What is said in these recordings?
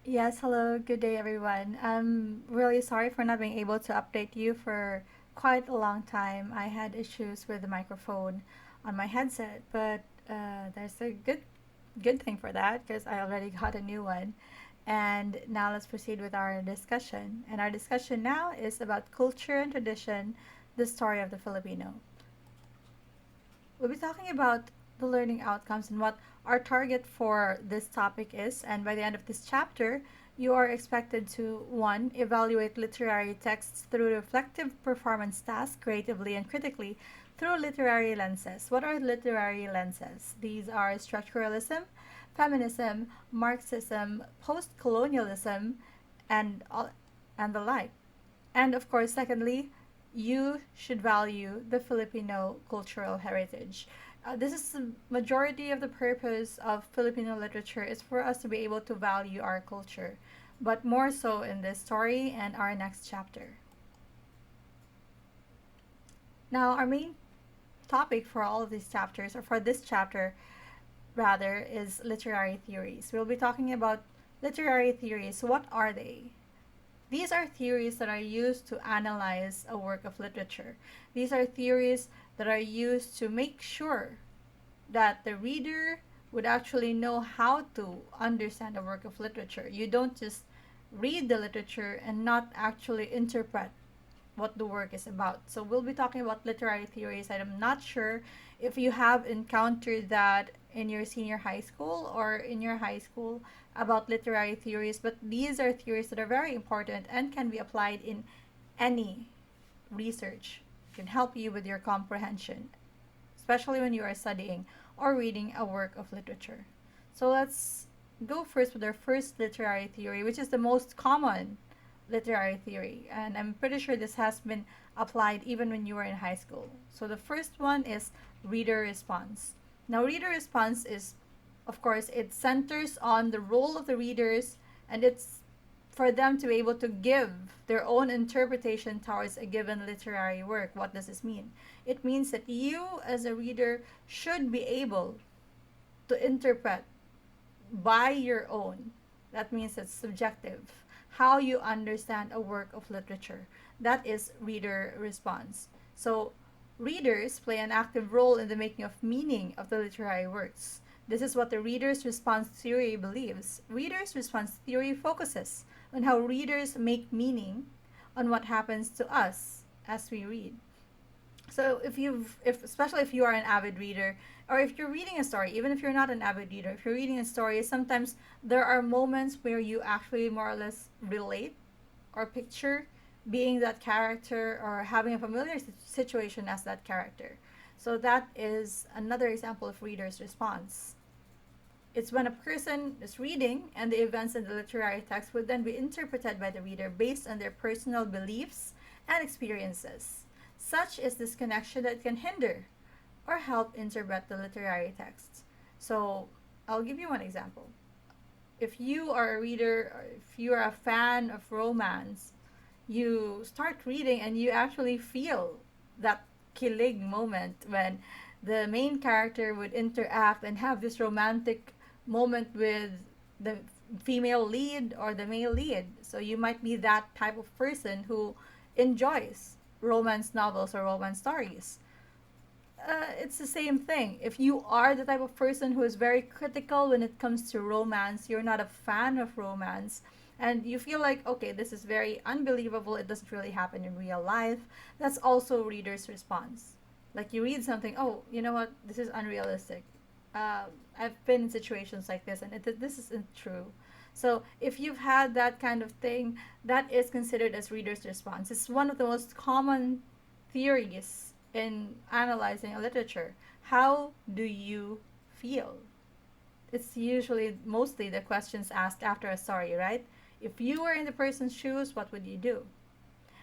Yes, hello, good day everyone. I'm really sorry for not being able to update you for quite a long time. I had issues with the microphone on my headset, but there's a good thing for that because I already got a new one. And now let's proceed with our discussion. And our discussion now is about culture and tradition, the story of the Filipino. We'll be talking about the learning outcomes and what our target for this topic is. And by the end of this chapter, you are expected to 1. Evaluate literary texts through reflective performance tasks creatively and critically through literary lenses. What are literary lenses? These are structuralism, feminism, Marxism, post colonialism, and, and the like. And of course, secondly, you should value the Filipino cultural heritage. This is the majority of the purpose of Filipino literature is for us to be able to value our culture, but more so in this story and our next chapter. Now, our main topic for all of these chapters, or for this chapter rather, is literary theories. We'll be talking about literary theories. What are they? These are theories that are used to analyze a work of literature. These are theories that are used to make sure that the reader would actually know how to understand a work of literature. You don't just read the literature and not actually interpret what the work is about. So we'll be talking about literary theories. I'm not sure if you have encountered that in your senior high school or in your high school about literary theories, but these are theories that are very important and can be applied in any research. It can help you with your comprehension, especially when you are studying or reading a work of literature. So let's go first with our first literary theory, which is the most common literary theory. And I'm pretty sure this has been applied even when you were in high school. So the first one is reader response. Now, reader response is, of course, it centers on the role of the readers, and it's for them to be able to give their own interpretation towards a given literary work. What does this mean? It means that you, as a reader, should be able to interpret by your own. That means it's subjective. How you understand a work of literature. That is reader response. So, readers play an active role in the making of meaning of the literary works. This is what the reader's response theory believes. Reader's response theory focuses on how readers make meaning on what happens to us as we read. So if especially if you are an avid reader, or if you're reading a story, even if you're not an avid reader, if you're reading a story, sometimes there are moments where you actually more or less relate or picture being that character or having a familiar situation as that character. So that is another example of reader's response. It's when a person is reading and the events in the literary text would then be interpreted by the reader based on their personal beliefs and experiences. Such is this connection that can hinder or help interpret the literary text. So, I'll give you one example. If you are a reader, or if you are a fan of romance, you start reading and you actually feel that kilig moment when the main character would interact and have this romantic moment with the female lead or the male lead. So you might be that type of person who enjoys romance novels or romance stories. It's the same thing. If you are the type of person who is very critical when it comes to romance, you're not a fan of romance, and you feel like, okay, this is very unbelievable, it doesn't really happen in real life, that's also reader's response. Like you read something, oh, you know what, this is unrealistic. I've been in situations like this, and this isn't true. So if you've had that kind of thing, that is considered as reader's response. It's one of the most common theories in analyzing a literature. How do you feel? It's usually mostly the questions asked after a story, right? If you were in the person's shoes, what would you do?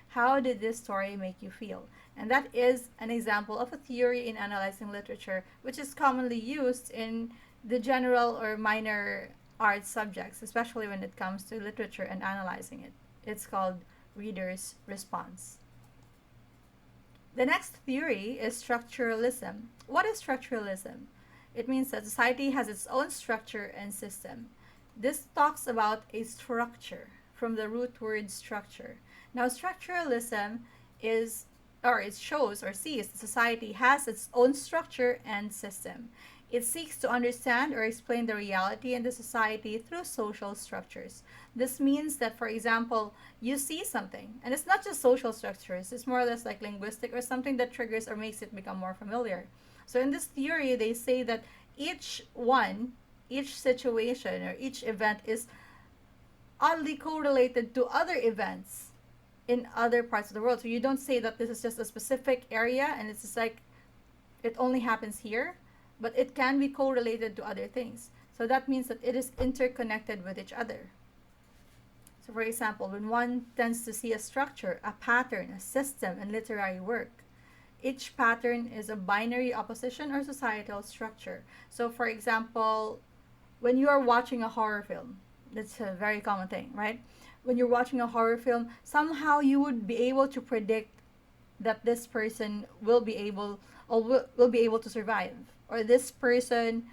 How did this story make you feel? And that is an example of a theory in analyzing literature, which is commonly used in the general or minor art subjects, especially when it comes to literature and analyzing it. It's called reader's response. The next theory is structuralism. What is structuralism? It means that society has its own structure and system. This talks about a structure from the root word structure. Now, structuralism is, or it shows or sees that society has its own structure and system. It seeks to understand or explain the reality in the society through social structures. This means that, for example, you see something, and it's not just social structures, it's more or less like linguistic or something that triggers or makes it become more familiar. So, in this theory, they say that each one, each situation, or each event is oddly correlated to other events in other parts of the world. So you don't say that this is just a specific area and it's just like it only happens here, but it can be correlated to other things. So that means that it is interconnected with each other. So, for example, when one tends to see a structure, a pattern, a system in literary work, each pattern is a binary opposition or societal structure. So, for example, when you are watching a horror film, that's a very common thing, right? When you're watching a horror film, somehow you would be able to predict that this person will be able or will be able to survive, or this person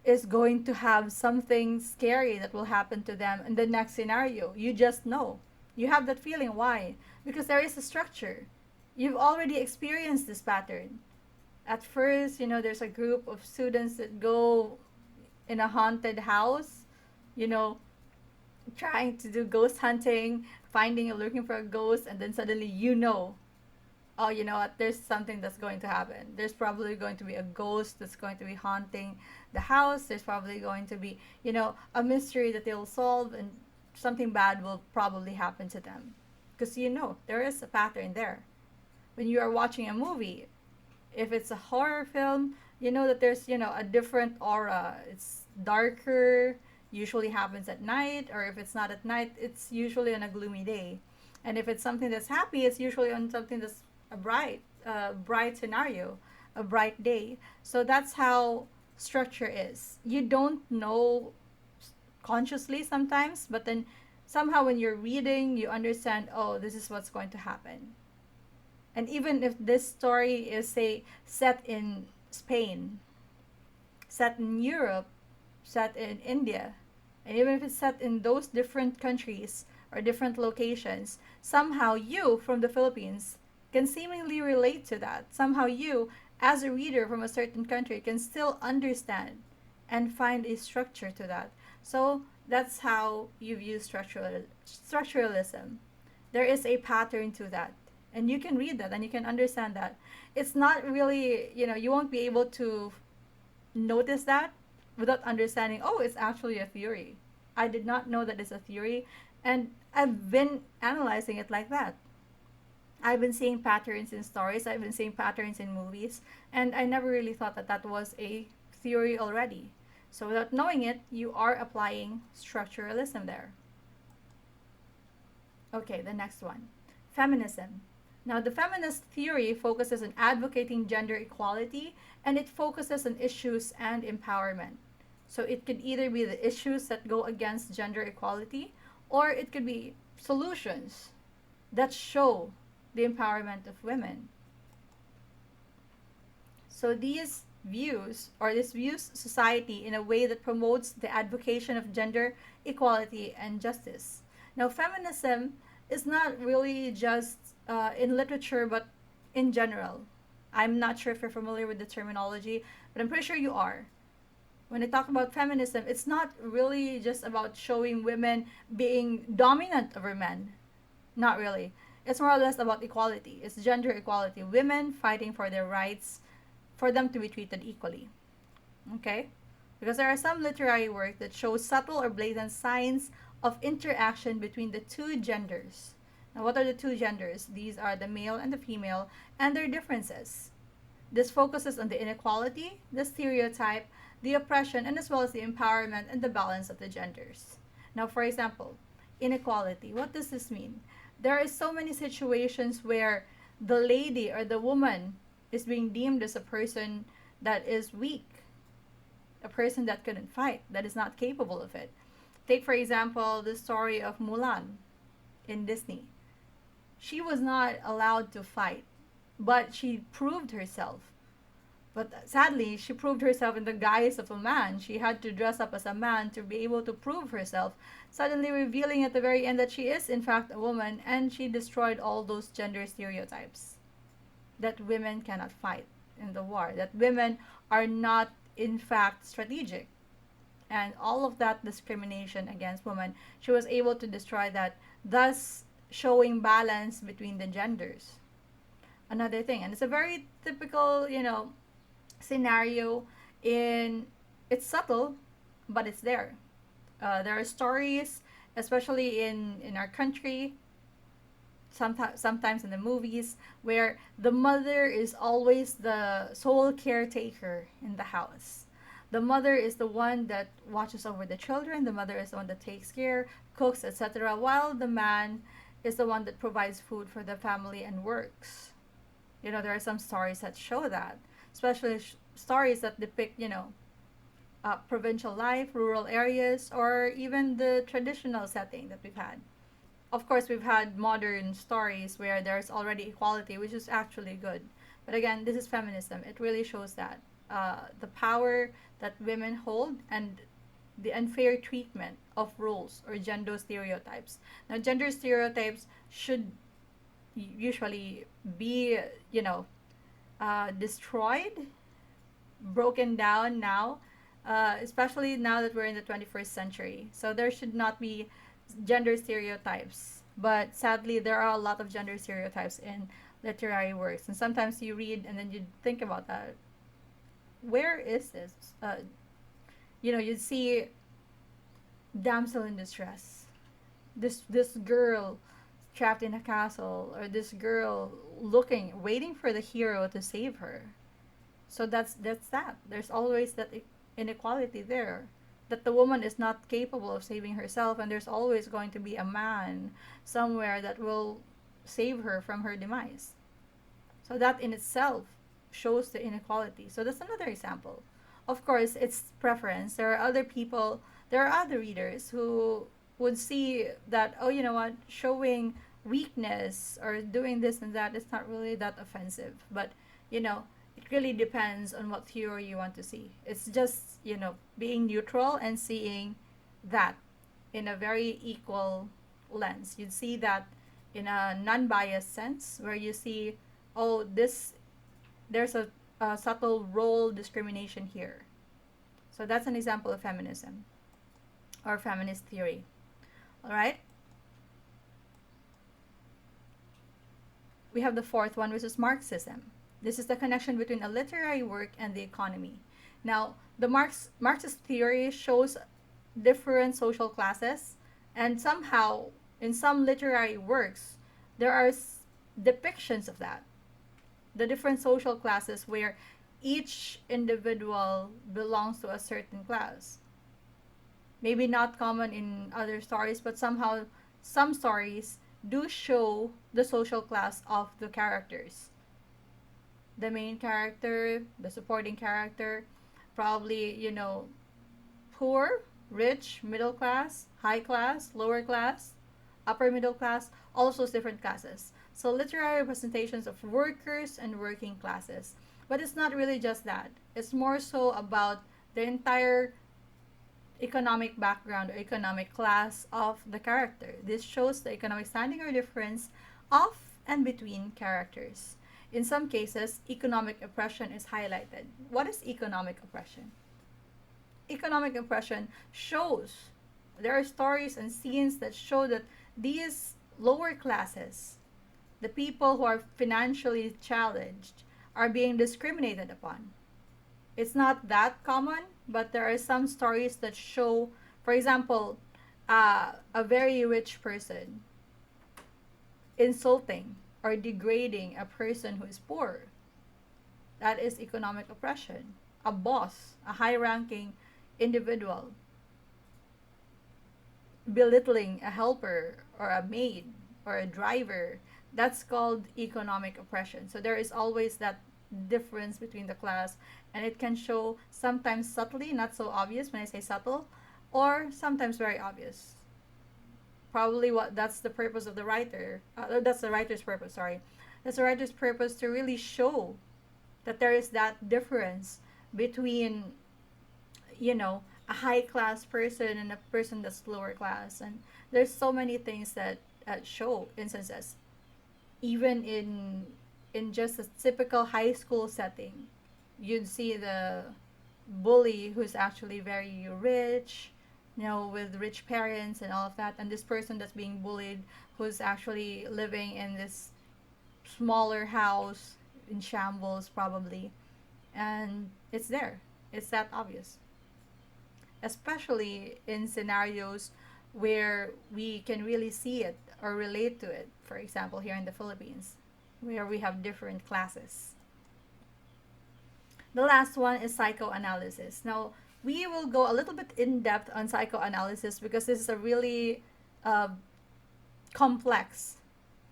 is going to have something scary that will happen to them in the next scenario. You just know. You have that feeling. Why? Because there is a structure. You've already experienced this pattern. At first, there's a group of students that go in a haunted house, you know, trying to do ghost hunting, finding or looking for a ghost, and then suddenly oh, you know what, there's something that's going to happen. There's probably going to be a ghost that's going to be haunting the house. There's probably going to be, a mystery that they'll solve, and something bad will probably happen to them. Because there is a pattern there. When you are watching a movie, if it's a horror film, you know that there's, a different aura. It's darker, usually happens at night, or if it's not at night, it's usually on a gloomy day. And if it's something that's happy, it's usually on something that's a bright scenario, a bright day. So that's how structure is. You don't know consciously sometimes, but then somehow when you're reading, you understand, oh, this is what's going to happen. And even if this story is, say, set in Spain, set in Europe, set in India, and even if it's set in those different countries or different locations, somehow you from the Philippines can seemingly relate to that. Somehow you, as a reader from a certain country, can still understand and find a structure to that. So that's how you view structuralism. There is a pattern to that. And you can read that and you can understand that. It's not really, you won't be able to notice that without understanding, oh, it's actually a theory. I did not know that it's a theory. And I've been analyzing it like that. I've been seeing patterns in stories, I've been seeing patterns in movies, and I never really thought that that was a theory already. So without knowing it, you are applying structuralism there. Okay, the next one. Feminism. Now, the feminist theory focuses on advocating gender equality, and it focuses on issues and empowerment. So it could either be the issues that go against gender equality, or it could be solutions that show the empowerment of women. So this views society in a way that promotes the advocacy of gender equality and justice. Now, feminism is not really just in literature, but in general. I'm not sure if you're familiar with the terminology, but I'm pretty sure you are. When I talk about feminism, it's not really just about showing women being dominant over men. Not really. It's more or less about equality. It's gender equality. Women fighting for their rights, for them to be treated equally. Okay? Because there are some literary work that shows subtle or blatant signs of interaction between the two genders. Now, what are the two genders? These are the male and the female, and their differences. This focuses on the inequality, the stereotype, the oppression, and as well as the empowerment and the balance of the genders. Now, for example, inequality. What does this mean? There are so many situations where the lady or the woman is being deemed as a person that is weak, a person that couldn't fight, that is not capable of it. Take, for example, the story of Mulan in Disney. She was not allowed to fight, but she proved herself. But sadly, she proved herself in the guise of a man. She had to dress up as a man to be able to prove herself, suddenly revealing at the very end that she is, in fact, a woman, and she destroyed all those gender stereotypes that women cannot fight in the war, that women are not, in fact, strategic. And all of that discrimination against women, she was able to destroy that, thus showing balance between the genders. Another thing, and it's a very typical, scenario in, it's subtle, but it's there. There are stories, especially in our country, sometimes in the movies, where the mother is always the sole caretaker in the house. The mother is the one that watches over the children. The mother is the one that takes care, cooks, etc., while the man is the one that provides food for the family and works. There are some stories that show that, especially stories that depict, provincial life, rural areas, or even the traditional setting that we've had. Of course, we've had modern stories where there's already equality, which is actually good. But again, this is feminism. It really shows that the power that women hold and the unfair treatment of roles or gender stereotypes. Now, gender stereotypes should usually be, destroyed, broken down now, especially now that we're in the 21st century. So there should not be gender stereotypes. But sadly, there are a lot of gender stereotypes in literary works. And sometimes you read and then you think about that. Where is this? You'd see damsel in distress. This girl trapped in a castle, or this girl waiting for the hero to save her. So that's that. There's always that inequality there, that the woman is not capable of saving herself, and there's always going to be a man somewhere that will save her from her demise. So that in itself shows the inequality. So that's another example. Of course, it's preference. There are other readers who would see that, oh, you know what, showing weakness or doing this and that is not really that offensive. But, it really depends on what theory you want to see. It's just, being neutral and seeing that in a very equal lens. You'd see that in a non-biased sense, where you see, oh, there's a subtle role discrimination here. So that's an example of feminism or feminist theory. All right. We have the fourth one, which is Marxism. This is the connection between a literary work and the economy. Now, the Marxist theory shows different social classes, and somehow, in some literary works, there are depictions of that. The different social classes where each individual belongs to a certain class. Maybe not common in other stories, but somehow some stories do show the social class of the characters. The main character, the supporting character, probably, poor, rich, middle class, high class, lower class, upper middle class, all of those different classes. So literary representations of workers and working classes. But it's not really just that. It's more so about the entire economic background or economic class of the character. This shows the economic standing or difference of and between characters. In some cases, economic oppression is highlighted. What is economic oppression? Economic oppression shows, there are stories and scenes that show that these lower classes, the people who are financially challenged, are being discriminated upon. It's not that common, but there are some stories that show, for example, a very rich person insulting or degrading a person who is poor. That is economic oppression. A boss, a high-ranking individual, belittling a helper or a maid or a driver, that's called economic oppression. So there is always that difference between the class, and it can show sometimes subtly, not so obvious when I say subtle, or sometimes very obvious. Probably that's the purpose of the writer. That's the writer's purpose. Sorry, that's the writer's purpose, to really show that there is that difference between, a high class person and a person that's lower class. And there's so many things that show instances, even in just a typical high school setting. You'd see the bully who's actually very rich, with rich parents and all of that, and this person that's being bullied who's actually living in this smaller house in shambles probably. And it's there. It's that obvious, especially in scenarios where we can really see it or relate to it. For example, here in the Philippines, where we have different classes. The last one is psychoanalysis. Now, we will go a little bit in depth on psychoanalysis because this is a really uh, complex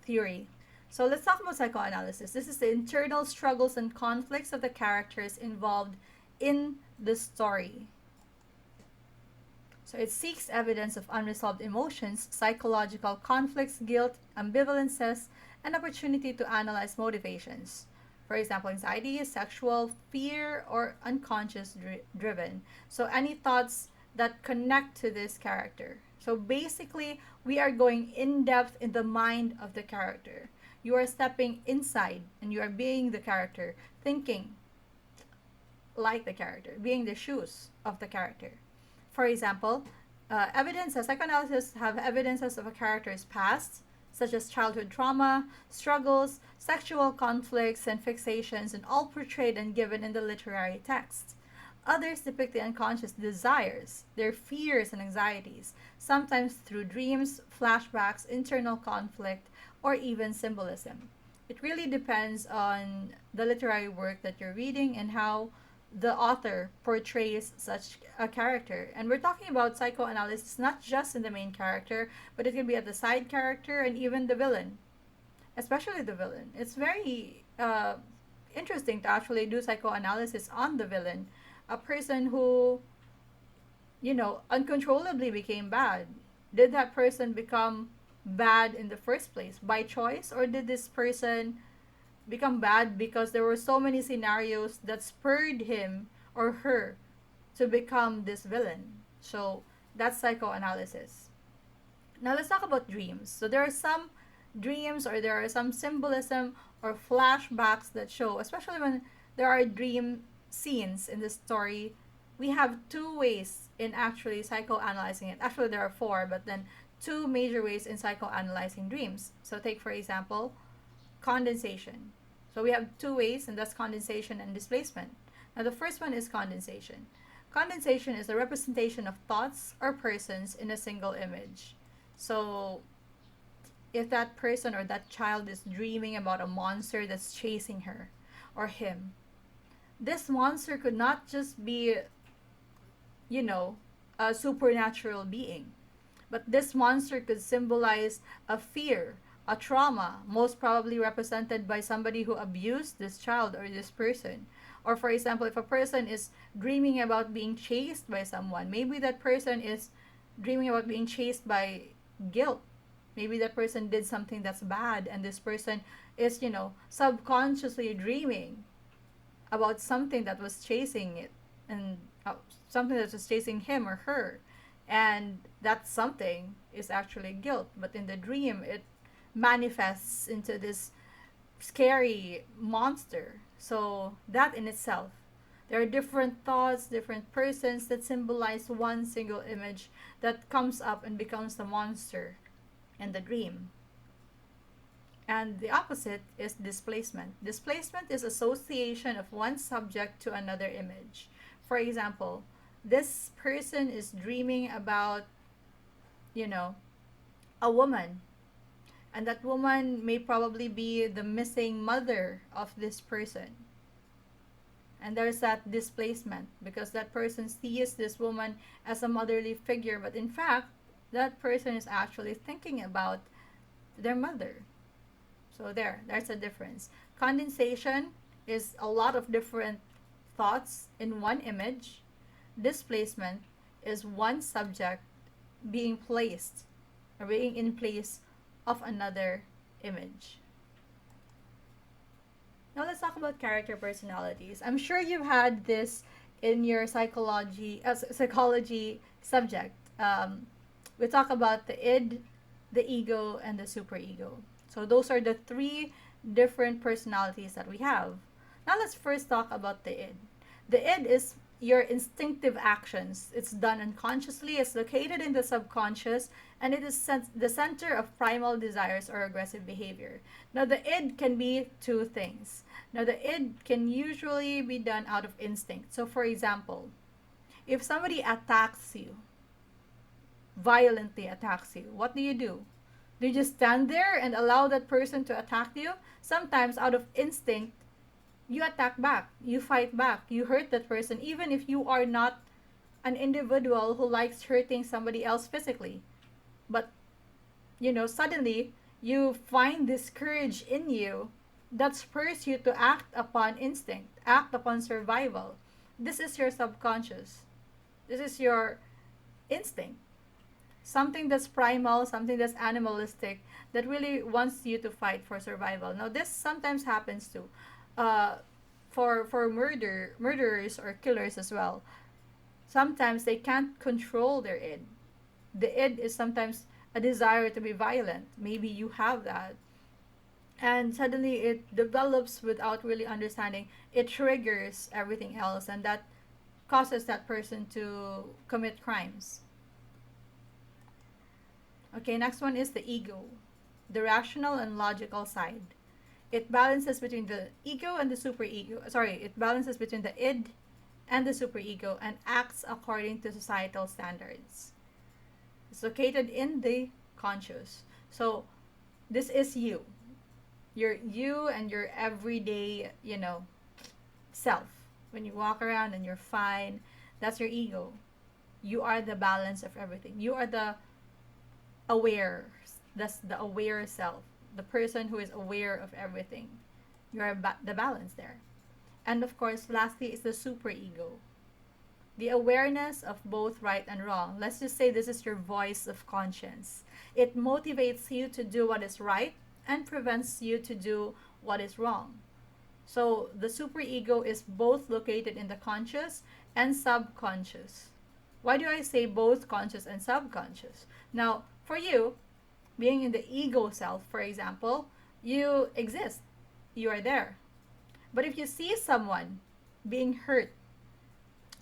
theory. So let's talk about psychoanalysis. This is the internal struggles and conflicts of the characters involved in the story. So it seeks evidence of unresolved emotions, psychological conflicts, guilt, ambivalences, and opportunity to analyze motivations. For example, anxiety, sexual, fear, or unconscious driven. So any thoughts that connect to this character. So basically, we are going in depth in the mind of the character. You are stepping inside and you are being the character, thinking like the character, being the shoes of the character. For example, psychoanalysis have evidences of a character's past, such as childhood trauma, struggles, sexual conflicts, and fixations, and all portrayed and given in the literary text. Others depict the unconscious desires, their fears and anxieties, sometimes through dreams, flashbacks, internal conflict, or even symbolism. It really depends on the literary work that you're reading and how the author portrays such a character. And we're talking about psychoanalysis not just in the main character, but it can be at the side character and even the villain, especially the villain. It's very interesting to actually do psychoanalysis on the villain, a person who, uncontrollably became bad. Did that person become bad in the first place by choice, or did this person become bad because there were so many scenarios that spurred him or her to become this villain? So that's psychoanalysis. Now let's talk about dreams. So there are some dreams, or there are some symbolism or flashbacks that show, especially when there are dream scenes in the story. We have two ways in actually psychoanalyzing it. Actually, there are four, but then two major ways in psychoanalyzing dreams. So take, for example, condensation. So we have two ways, and that's condensation and displacement. Now the first one is condensation. Condensation is a representation of thoughts or persons in a single image. So if that person or that child is dreaming about a monster that's chasing her or him, this monster could not just be, a supernatural being, but this monster could symbolize a fear, a trauma, most probably represented by somebody who abused this child or this person. Or, for example, if a person is dreaming about being chased by someone, maybe that person is dreaming about being chased by guilt. Maybe that person did something that's bad, and this person is, subconsciously dreaming about something that was chasing it, and something that was chasing him or her. And that something is actually guilt, but in the dream, it manifests into this scary monster. So that in itself, there are different thoughts, different persons that symbolize one single image that comes up and becomes the monster in the dream. And the opposite is displacement. Displacement is association of one subject to another image. For example, this person is dreaming about, you know, a woman, and that woman may probably be the missing mother of this person. And there's that displacement because that person sees this woman as a motherly figure, but in fact, that person is actually thinking about their mother. So there's a difference. Condensation is a lot of different thoughts in one image. Displacement is one subject being placed or being in place of another image. Now let's talk about character personalities. I'm sure you've had this in your psychology subject. We talk about the id, the ego, and the superego. So those are the three different personalities that we have. Now let's first talk about the id. The id is your instinctive actions. It's done unconsciously, it's located in the subconscious, and it is the center of primal desires or aggressive behavior. Now, the id can be two things. Now, the id can usually be done out of instinct. So, for example, if somebody attacks you, violently attacks you, what do? Do you just stand there and allow that person to attack you? Sometimes, out of instinct, you attack back, you fight back, you hurt that person, even if you are not an individual who likes hurting somebody else physically. But, suddenly you find this courage in you that spurs you to act upon instinct, act upon survival. This is your subconscious. This is your instinct. Something that's primal, something that's animalistic, that really wants you to fight for survival. Now, this sometimes happens too. For murderers or killers as well. Sometimes they can't control their id. The id is sometimes a desire to be violent. Maybe you have that. And suddenly it develops without really understanding. It triggers everything else, and that causes that person to commit crimes. Okay, next one is the ego, the rational and logical side. It balances between the ego and the superego. Sorry, it balances between the id and the superego and acts according to societal standards. It's located in the conscious. So this is you. You and your everyday, self. When you walk around and you're fine, that's your ego. You are the balance of everything. You are the aware. That's the aware self. The person who is aware of everything. You are the balance there. And of course, lastly is the superego. The awareness of both right and wrong. Let's just say this is your voice of conscience. It motivates you to do what is right and prevents you to do what is wrong. So the superego is both located in the conscious and subconscious. Why do I say both conscious and subconscious? Now, for you, being in the ego self, for example, you exist. You are there. But if you see someone being hurt,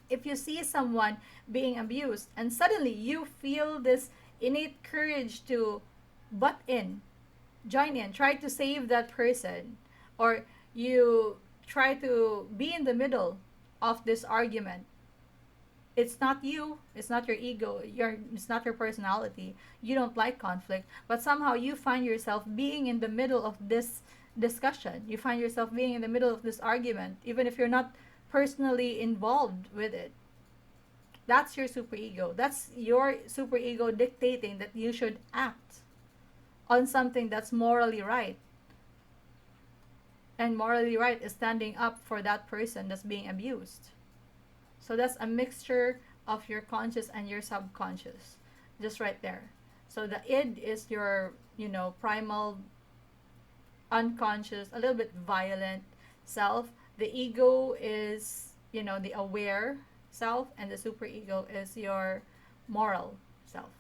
if you see someone being abused, and suddenly you feel this innate courage to butt in, join in, try to save that person, or you try to be in the middle of this argument, it's not you, it's not your ego, it's not your personality. You don't like conflict, but somehow you find yourself being in the middle of this discussion. You find yourself being in the middle of this argument, even if you're not personally involved with it. That's your superego. That's your superego dictating that you should act on something that's morally right. And morally right is standing up for that person that's being abused. So that's a mixture of your conscious and your subconscious. Just right there. So the id is your, primal, unconscious, a little bit violent self. The ego is, the aware self, and the superego is your moral self.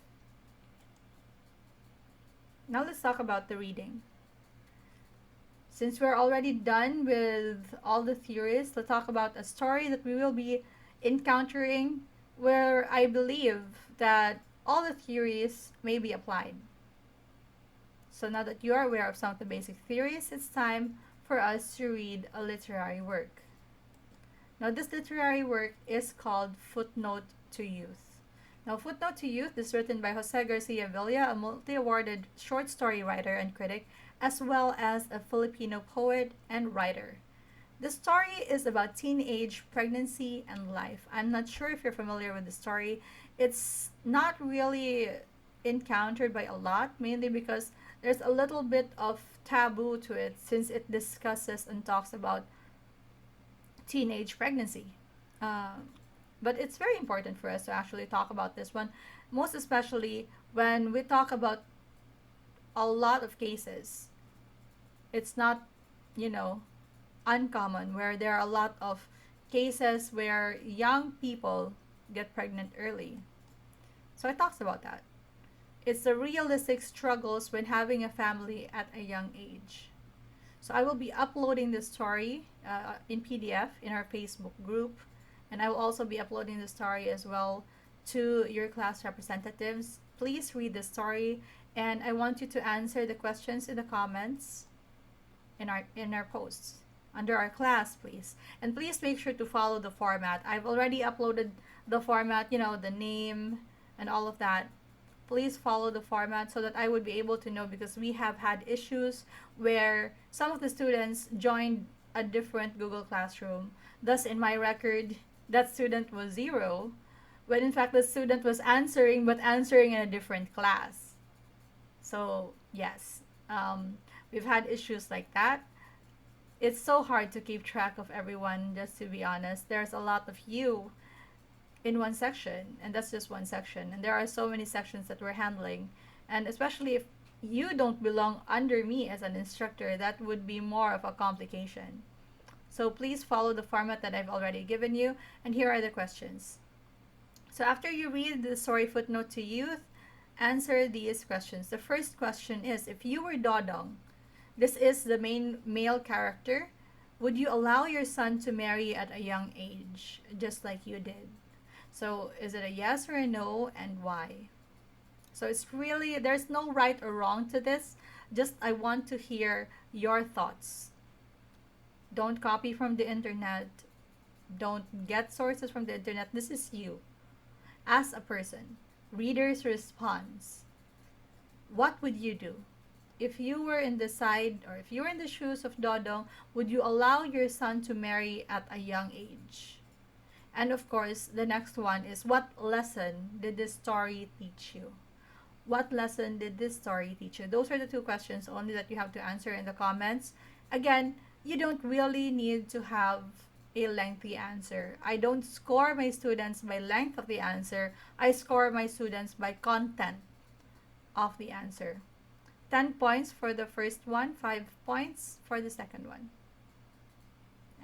Now let's talk about the reading. Since we're already done with all the theories, let's talk about a story that we will be encountering where I believe that all the theories may be applied. So now that you are aware of some of the basic theories, it's time for us to read a literary work. Now this literary work is called Footnote to Youth. Now Footnote to Youth is written by Jose Garcia Villa, a multi-awarded short story writer and critic, as well as a Filipino poet and writer. The story is about teenage pregnancy and life. I'm not sure if you're familiar with the story. It's not really encountered by a lot, mainly because there's a little bit of taboo to it since it discusses and talks about teenage pregnancy. But it's very important for us to actually talk about this one, most especially when we talk about a lot of cases. It's not, uncommon, where there are a lot of cases where young people get pregnant early. So it talks about that. It's the realistic struggles when having a family at a young age. So I will be uploading the story in PDF in our Facebook group, and I will also be uploading the story as well to your class representatives. Please read the story, and I want you to answer the questions in the comments in our posts under our class, please. And please make sure to follow the format. I've already uploaded the format, the name and all of that. Please follow the format so that I would be able to know, because we have had issues where some of the students joined a different Google Classroom. Thus, in my record, that student was zero, when in fact the student was answering, but answering in a different class. So, yes, we've had issues like that. It's so hard to keep track of everyone, just to be honest. There's a lot of you in one section, and that's just one section, and there are so many sections that we're handling, and especially if you don't belong under me as an instructor, that would be more of a complication. So please follow the format that I've already given you, and here are the questions. So after you read the story Footnote to Youth, answer these questions. The first question is, if you were Dodong, this is the main male character, would you allow your son to marry at a young age, just like you did? So is it a yes or a no, and why? So it's really, there's no right or wrong to this. Just I want to hear your thoughts. Don't copy from the internet. Don't get sources from the internet. This is you as a person. Reader's response. What would you do? If you were in the side, or if you were in the shoes of Dodong, would you allow your son to marry at a young age? And of course, the next one is, what lesson did this story teach you? What lesson did this story teach you? Those are the two questions only that you have to answer in the comments. Again, you don't really need to have a lengthy answer. I don't score my students by length of the answer. I score my students by content of the answer. 10 points for the first one, 5 points for the second one.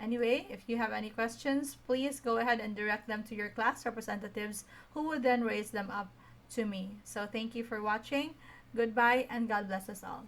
Anyway, if you have any questions, please go ahead and direct them to your class representatives, who will then raise them up to me. So thank you for watching. Goodbye, and God bless us all.